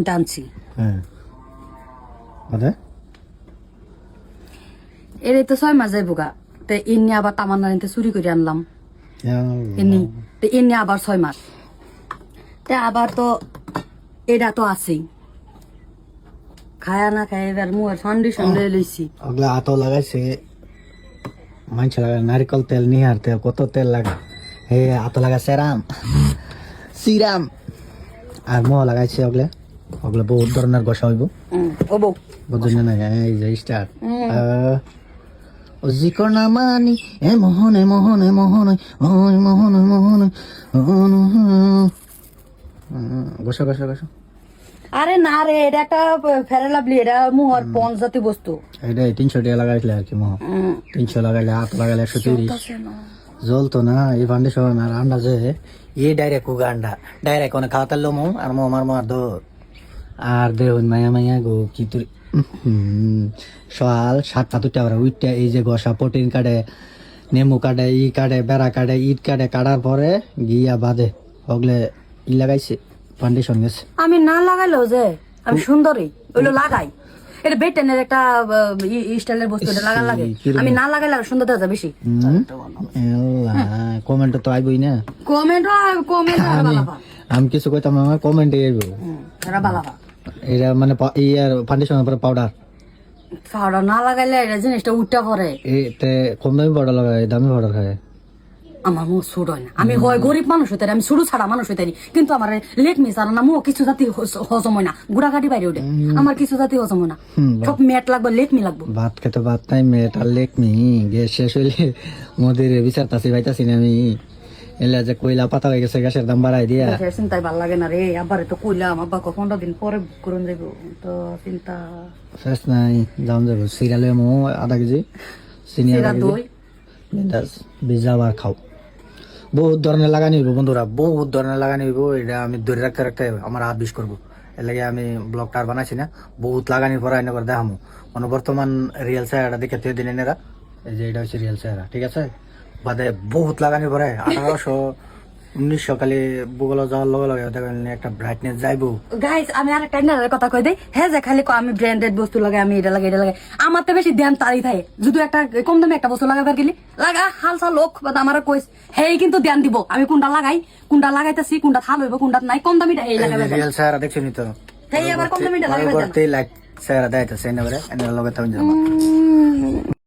টানছি হ্যাঁ আদে এরে তো 6 মাস যাইব গা তে ইন্নি আবার তামান্না নিতে চুরি করে আনলাম ইন্নি তে ইন্নি আবার 6 মাস তে আবার তো এটা তো আছেই খায়া না খায় এবার মুয়ের ফাউন্ডেশন লয়ে লইছি ওগুলা আতো লাগাইছে মাংস লাগায় নারিকল তেল নিহার তেল কত তেল লাগে হে আতো লাগা সিরাম আর মোহ লাগাইছে ওগুলা ওগুলা বহুত ধরনের গোসা হইব ও বউ বুঝছেন না এই যে স্টার ও জিকর না মানি এ মোহন এ মোহন এ মোহন ওই মোহন মোহন গোসা গোসা গোসা আরে না রে এটা একটা ফেরালাবলি এটা মুহর পঞ্চ জাতীয় বস্তু এটা 300 টাকা লাগাইছিলে আর কি মোহ 300 লাগাইলে হাত লাগাইলে 130 জ্বলতো না এই ফাউন্ডেশন আর আন্দাজে এই ডাইরেক্ট উগান্ডা ডাইরেক্ট অনেক খাওয়াতে মো আর মো আমার মার দো আর দেখুন মায়া মায়া গো কি তুই সকাল 7টা 2টা করে উঠতে এই যে গসা প্রোটিন কাটে নেমু কাটে ই কাটে বেড়া কাটে ইট কাটে কাটার পরে গিয়া বাদে ওগুলো ই লাগাইছে ফাউন্ডেশন গেছে আমি না লাগাইলেও যে আমি সুন্দরী ওইগুলো লাগাই এটা বেটেনের একটা স্টাইলের বস্তু এটা লাগা লাগে আমি না লাগাইলে আর সুন্দর দেখা যায় বেশি কমেন্ট তো আইবই না কমেন্ট আমি কিছু কইতাম না কমেন্টে আইব এরা বালাবা এটা মানে ইয়ার ফাউন্ডেশনের পরে পাউডার পাউডার না লাগাইলে এটা জিনিসটা উঠটা পরে এতে কম দামি পাউডার লাগায় দামি পাউডার খায় আমার মুখ ছোট হয় না আমি হয় গরিব মানুষ হইতে আমি শুরু ছাড়া মানুষ হইতে কিন্তু আমার লেট মিস আর না মুখ কিছু জাতি হজম হয় না গুড়া কাটি বাইরে ওঠে আমার কিছু জাতি হজম হয় না সব মেট লাগবে লেট মি লাগবে ভাত খেতে ভাত নাই মেট আর লেক মি গ্যাস শেষ হইলে মোদের বিচারতাছি পাইতাছি না আমি এলা যে কইলা পাতা হয়ে গেছে গ্যাসের দাম বাড়াই দিয়া চিন্তাই ভাল লাগে না রে আবার তো কইলাম আব্বা 15 দিন পরে করুন যাইব তো চিন্তা শেষ নাই যাম যাবো সিরিয়ালে মো আধা কেজি চিনি আধা কেজি বিজাবার খাও বহুত ধরনের লাগানি হইব বন্ধুরা বহুত ধরনের লাগানি হইব এটা আমি ধরে রাখতে রাখতে আমার হাত বিষ করবো এর লাগে আমি ব্লগটা আর বানাইছি না বহুত লাগানির পর আইনে করে দেখামো মানে বর্তমান রিয়েল চেহারাটা দেখে তুই দিন এরা এই যে এটা হচ্ছে রিয়েল চেহারা ঠিক আছে বাদে বহুত লাগানির পরে 1800-1900 খালি বুগল যাওয়ার লগে লগে দেখেন একটা ব্রাইটনেস যাইবো গাইস আমি আর একটা কথা কই দেই হ্যাঁ যে খালি আমি ব্র্যান্ডেড বস্তু লাগাই আমি এটা লাগাই আমার তো বেশি ধ্যান তারই থাকে যদি একটা কম দামে একটা বস্তু লাগাবার গেলি লাগা হালসা লোক বা আমার কইস হেই কিন্তু ধ্যান দিব আমি কোনটা লাগাই কোনটা লাগাইতাছি কোনটা থাল হইব কোনটা নাই কম দামিটা এই লাগাবে রিয়েল চেহারা দেখছেন তো হেই আবার কম দামিটা লাগাবে চেহারা দেয় তো সেনে বলে এনে লগে থাকুন